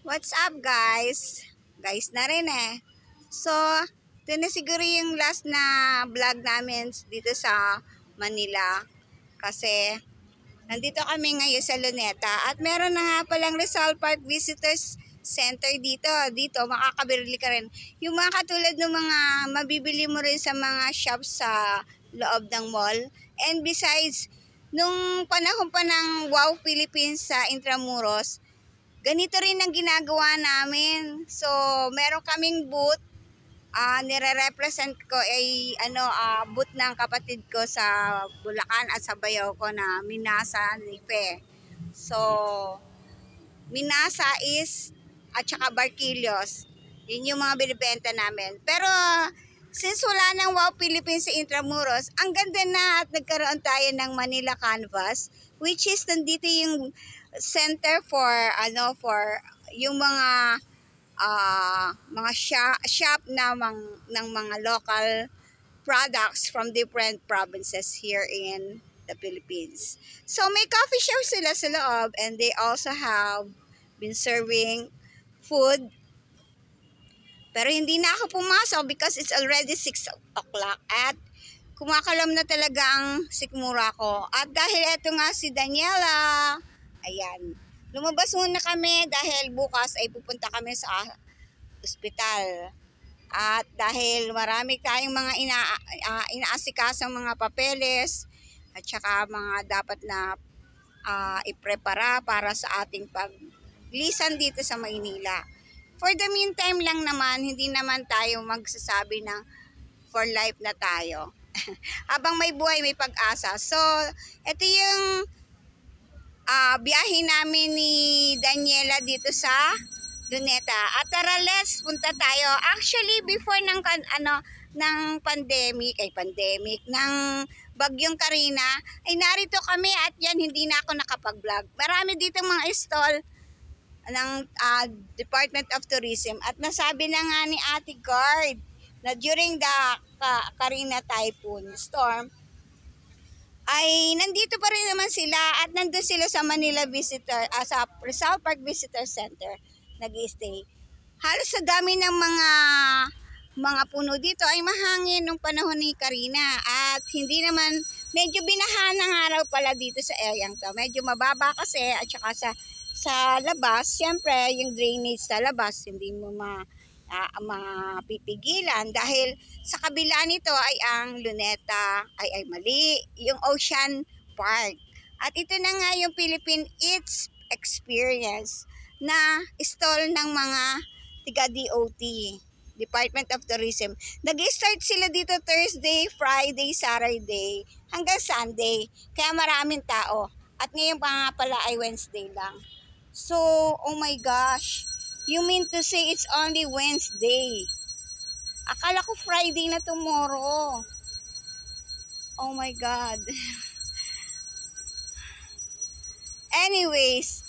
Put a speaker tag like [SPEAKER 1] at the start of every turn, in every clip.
[SPEAKER 1] What's up guys? Guys na rin eh. So, ito na siguro yung last na vlog namin dito sa Manila. Kasi, nandito kami ngayon sa Luneta. At meron na nga palang Rizal Park Visitors Center dito. Dito, makakabili ka rin. Yung mga katulad ng mga mabibili mo rin sa mga shops sa loob ng mall. And besides, nung panahon pa ng Wow Philippines sa Intramuros, ganito rin ang ginagawa namin. So, meron kaming booth. Nire-represent ko ay booth ng kapatid ko sa Bulacan at sa Bayaw ko na Minasa Nife. So, Minasa is at saka Barquillos. Yun yung mga binibenta namin. Pero, since wala nang Wow Philippines sa Intramuros, ang ganda na at nagkaroon tayo ng Manila Canvas, which is nandito yung center for yung mga shop na ng mga local products from different provinces here in the Philippines. So may coffee shop sila sa loob, and they also have been serving food. Pero hindi na ako pumasok because it's already 6 o'clock at kumakalam na talaga ang sikmura ko. At dahil eto nga si Daniela, ayan, lumabas muna kami dahil bukas ay pupunta kami sa ospital. At dahil marami tayong mga inaasikasang mga papeles at saka mga dapat na iprepara para sa ating paglisan dito sa Maynila. For the meantime lang naman, hindi naman tayo magsasabi na for life na tayo. Habang may buhay, may pag-asa. So, ito yung biyahe namin ni Daniela dito sa Luneta. At tara, let's punta tayo. Actually, before ng pandemic, ng Bagyong Karina, ay narito kami at yan, hindi na ako nakapag-vlog. Marami dito mga stall ng Department of Tourism. At nasabi na nga ni Ate Guard na during the Karina Typhoon Storm, ay nandito pa rin naman sila at nandun sila sa Manila sa Rizal Park Visitor Center nag-i-stay. Halos sa dami ng mga puno dito ay mahangin nung panahon ni Karina at hindi naman, medyo binaha ng araw pala dito sa area to. Medyo mababa kasi at saka sa labas, syempre yung drainage sa labas hindi mo mapipigilan dahil sa kabila nito ay ang Luneta ay mali, yung Ocean Park. At ito na nga yung Philippine Eats Experience na stall ng mga tiga-DOT, Department of Tourism. Nag-start sila dito Thursday, Friday, Saturday hanggang Sunday. Kaya maraming tao. At ngayon pa nga pala ay Wednesday lang. So, oh my gosh. You mean to say it's only Wednesday? Akala ko Friday na tomorrow. Oh my God. Anyways,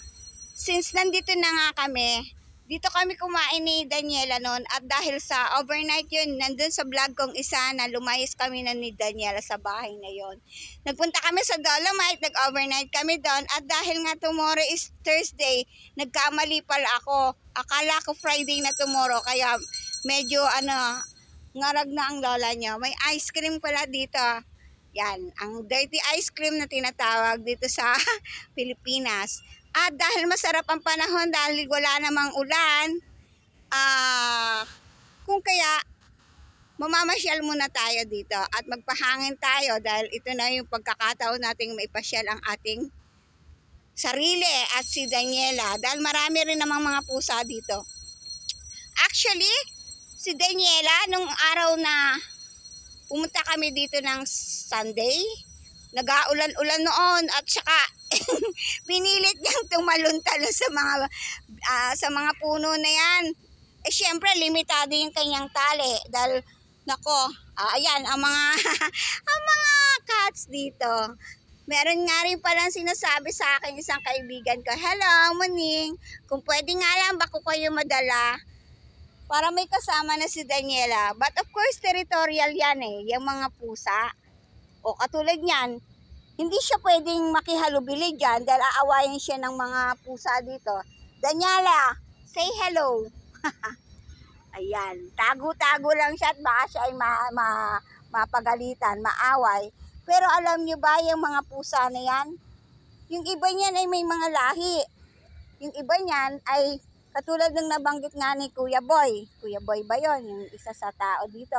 [SPEAKER 1] since nandito na nga kami, dito kami kumain ni Daniela noon at dahil sa overnight yun, nandun sa vlog kong isa na lumayas kami na ni Daniela sa bahay na yon. Nagpunta kami sa Dolomite, nag-overnight kami doon at dahil nga tomorrow is Thursday, nagkamali pala ako. Akala ko Friday na tomorrow kaya medyo ngarag na ang lola niya. May ice cream pala dito. Yan, ang dirty ice cream na tinatawag dito sa Pilipinas. At dahil masarap ang panahon, dahil wala namang ulan, kung kaya mamamasyal muna tayo dito at magpahangin tayo dahil ito na yung pagkakataon nating maipasyal ang ating sarili at si Daniela dahil marami rin namang mga pusa dito. Actually, si Daniela, nung araw na pumunta kami dito ng Sunday, nag-aulan-ulan noon at saka pinilit niyang tumalon-talon sa mga puno na yan. Eh syempre limitado yung kanyang tali dahil nako, ayan ang mga ang mga cats dito. Meron nga rin palang sinasabi sa akin isang kaibigan ko, "Hello, Muning, kung pwede nga lang bako kayo madala para may kasama na si Daniela." But of course, territorial yan yung mga pusa. O katulad niyan, hindi siya pwedeng makihalubili dyan dahil aawayin siya ng mga pusa dito. Daniela, Say hello. Ayan, tago-tago lang siya at baka siya ay mapagalitan, maaway. Pero alam nyo ba yung mga pusa na yan? Yung iba niyan ay may mga lahi. Yung iba niyan ay katulad ng nabanggit nga ni Kuya Boy. Kuya Boy ba yon? Yung isa sa tao dito.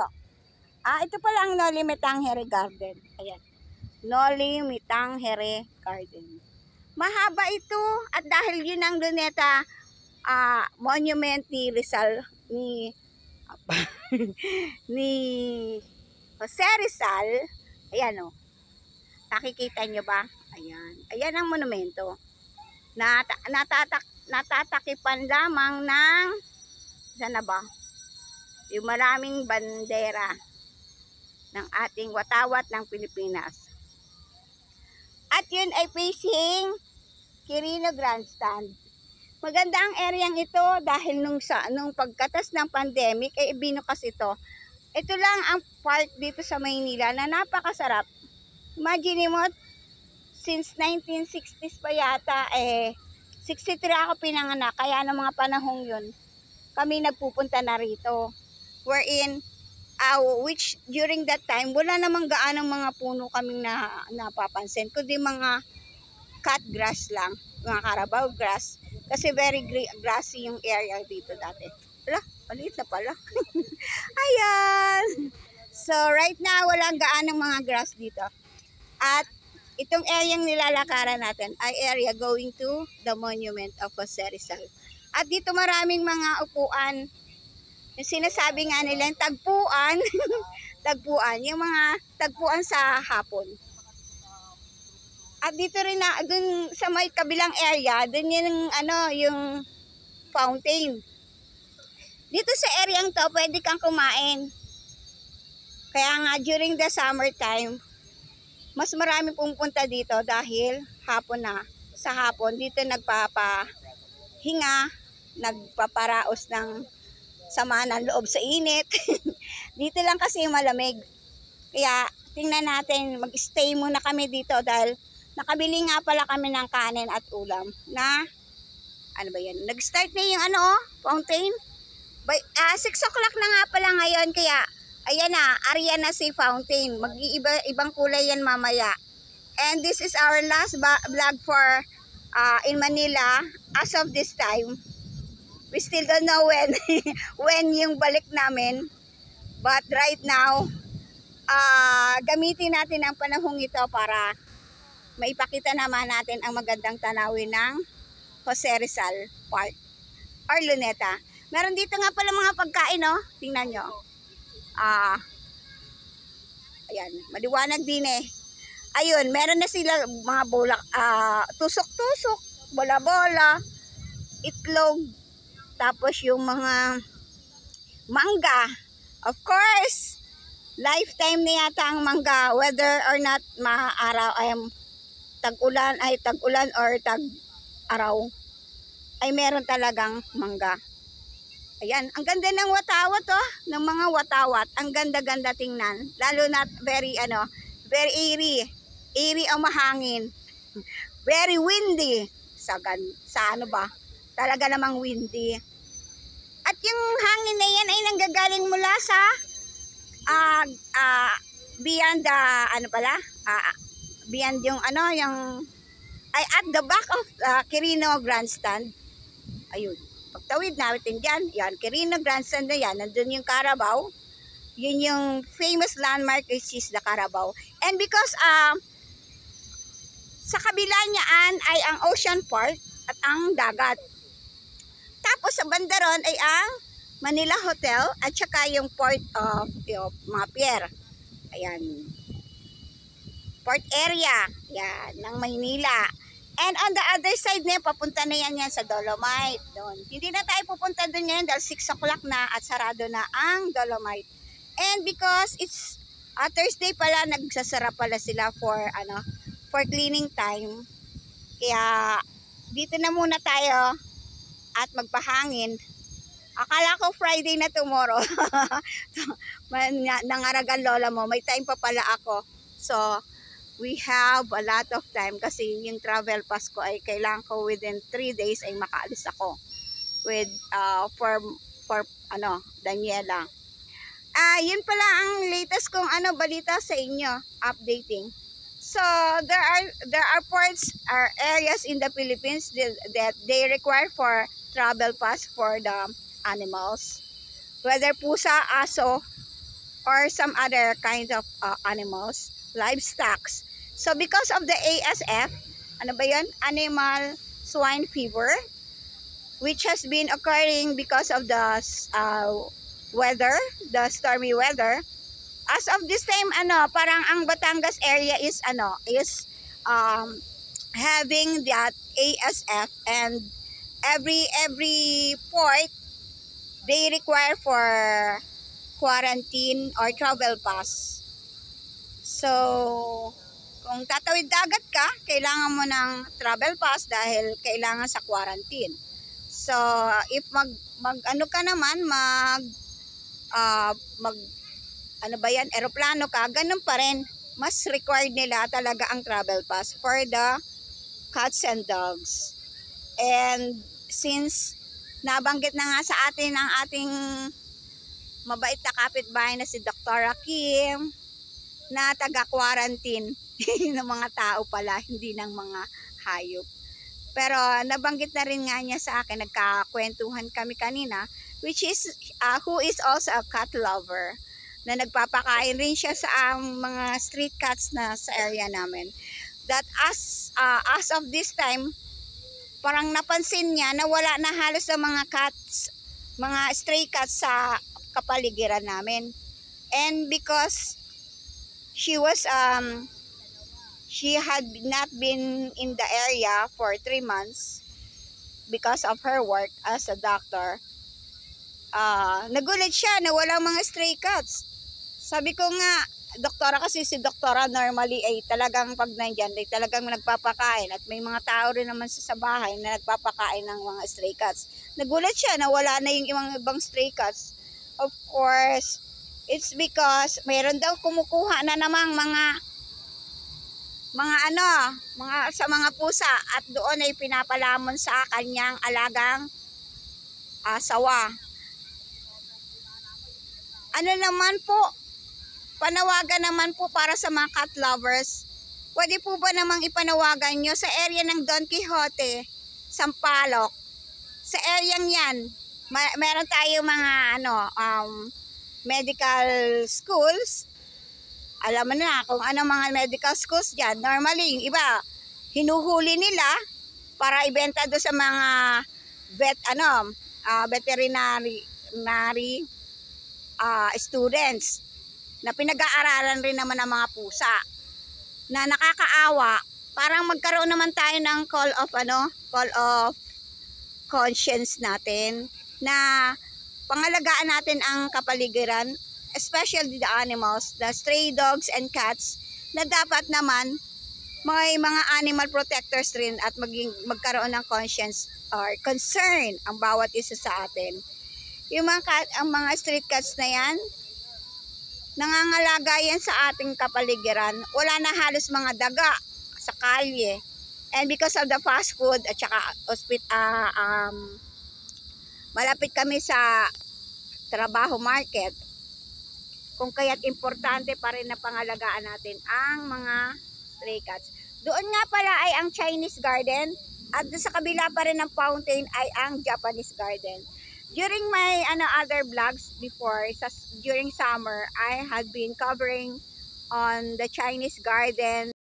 [SPEAKER 1] Ito pala ang Noli Me Tangere Garden. Ayan. Noli Me Tangere Garden. Mahaba ito at dahil yun ang Luneta monument ni Rizal, ni Jose Rizal. Ayan o. Nakikita nyo ba? Ayan. Ayan ang monumento. Natatakipan lamang ng sana ba? Yung maraming bandera ng ating watawat ng Pilipinas. At yun ay facing Quirino Grandstand. Maganda ang areang ito dahil nung pagkatas ng pandemic ay binukas ito. Ito lang ang park dito sa Maynila na napakasarap. Imagine mo, since 1960s pa yata, 63 ako pinanganak, kaya ng mga panahong yun, kami nagpupunta na rito. Wherein, which during that time, wala namang gaanong mga puno kaming napapansin, kundi mga cut grass lang, mga Carabao grass. Kasi very grassy yung area dito dati. Wala, maliit na pala. Ayan! So, right now, walang gaanong mga grass dito. At itong area yung nilalakaran natin ay area going to the monument of Jose Rizal. At dito maraming mga upuan. Yung sinasabi nga nila, yung tagpuan, tagpuan, yung mga tagpuan sa hapon. At dito rin na, dun sa may kabilang area, dun yung fountain. Dito sa area to, pwede kang kumain. Kaya nga, during the summertime, mas marami pumunta dito dahil hapon na. Sa hapon, dito nagpapahinga, nagpaparaos ng sama ng loob sa init. Dito lang kasi malamig. Kaya tingnan natin, mag-stay muna kami dito dahil nakabili nga pala kami ng kanin at ulam na, ano ba yan? Nag-start na yung fountain. 6 o'clock na nga pala ngayon, kaya ayan na, area na si fountain. Mag-ibang kulay yan mamaya. And this is our last vlog for in Manila as of this time. We still don't know when yung balik namin. But right now, gamitin natin ang panahong ito para maipakita naman natin ang magandang tanawin ng Jose Rizal Park or Luneta. Meron dito nga pala mga pagkain, no? Tingnan nyo. Ayan, maliwanag din eh. Ayun, meron na sila mga bulak, tusok-tusok, bola-bola, itlog, tapos yung mga mangga. Of course, lifetime na yata ang mangga, whether or not maaraw ay tag-ulan or tag-araw, ay meron talagang mangga. Ayan, ang ganda ng watawat ng mga watawat. Ang ganda-ganda tingnan. Lalo na very eerie. Eerie ang mahangin. Very windy. Sa talaga namang windy. At yung hangin na yan ay nanggagaling mula sa beyond beyond yung at the back of Quirino Grandstand. Ayun. Pagtawid natin dyan, yan, Quirino Grandstand na yan, nandun yung Carabao. Yun yung famous landmark which is the Carabao. And because sa kabila niyaan ay ang Ocean Park at ang dagat. Tapos sa banda ron ay ang Manila Hotel at saka yung port of mga pier. Ayan. Port area. Yan, ng Maynila. And on the other side na papunta na yan sa Dolomite. Doon. Hindi na tayo pupunta doon ngayon dahil 6 o'clock na at sarado na ang Dolomite. And because it's Thursday pala, nagsasara pala sila for cleaning time. Kaya dito na muna tayo at magpahangin. Akala ko Friday na tomorrow. Nangaragan lola mo, may time pa pala ako. So, we have a lot of time kasi yung travel pass ko ay kailangan ko within 3 days ay makaalis ako. with for Daniela. Yun pala ang latest kong balita sa inyo, updating. So there are ports or areas in the Philippines that they require for travel pass for the animals, whether pusa, aso, or some other kind of animals, livestock. So because of the ASF, Animal Swine Fever, which has been occurring because of the weather, the stormy weather. As of this time, parang ang Batangas area is having that ASF, and every port they require for quarantine or travel pass. So kung tatawid dagat ka, kailangan mo ng travel pass dahil kailangan sa quarantine. So if mag ka naman, eroplano ka, ganun pa rin. Mas required nila talaga ang travel pass for the cats and dogs. And since nabanggit na nga sa atin ang ating mabait na kapitbahay na si Dr. Kim, na taga-quarantine ng mga tao pala, hindi ng mga hayop. Pero nabanggit na rin nga niya sa akin, nagkakwentuhan kami kanina, which is who is also a cat lover, na nagpapakain rin siya sa mga street cats na sa area namin. That as of this time, parang napansin niya na wala na halos ng mga cats, mga stray cats sa kapaligiran namin. And because she had not been in the area for 3 months because of her work as a doctor, nagulat siya na walang mga stray cats. Sabi ko nga, doktora, kasi si doktora normally ay talagang pag nandyan ay talagang nagpapakain, at may mga tao rin naman sa bahay na nagpapakain ng mga stray cats. Nagulat siya na wala na yung ibang stray cats. Of course, it's because mayroon daw kumukuha na namang mga sa mga pusa, at doon ay pinapalamon sa kanyang alagang sawa. Panawagan naman po para sa mga cat lovers. Pwede po ba namang ipanawagan nyo sa area ng Don Quixote, Sampaloc, sa area yan, meron tayo mga medical schools. Alam mo na kung ano mga medical schools dyan. Normally, yung iba, hinuhuli nila para ibenta do sa mga veterinary students na pinag-aaralan rin naman ng mga pusa, na nakakaawa. Parang magkaroon naman tayo ng call of conscience natin, na pangalagaan natin ang kapaligiran, especially the animals, the stray dogs and cats, na dapat naman may mga animal protectors rin, at magkaroon ng conscience or concern ang bawat isa sa atin. Yung ang mga street cats na yan, nangangalaga yan sa ating kapaligiran. Wala na halos mga daga sa kalye. And because of the fast food at saka malapit kami sa trabaho market, kung kaya't importante pa rin na pangalagaan natin ang mga stray cats. Doon nga pala ay ang Chinese garden, at sa kabila pa rin ng fountain ay ang Japanese garden. During my other vlogs before, during summer, I had been covering on the Chinese garden.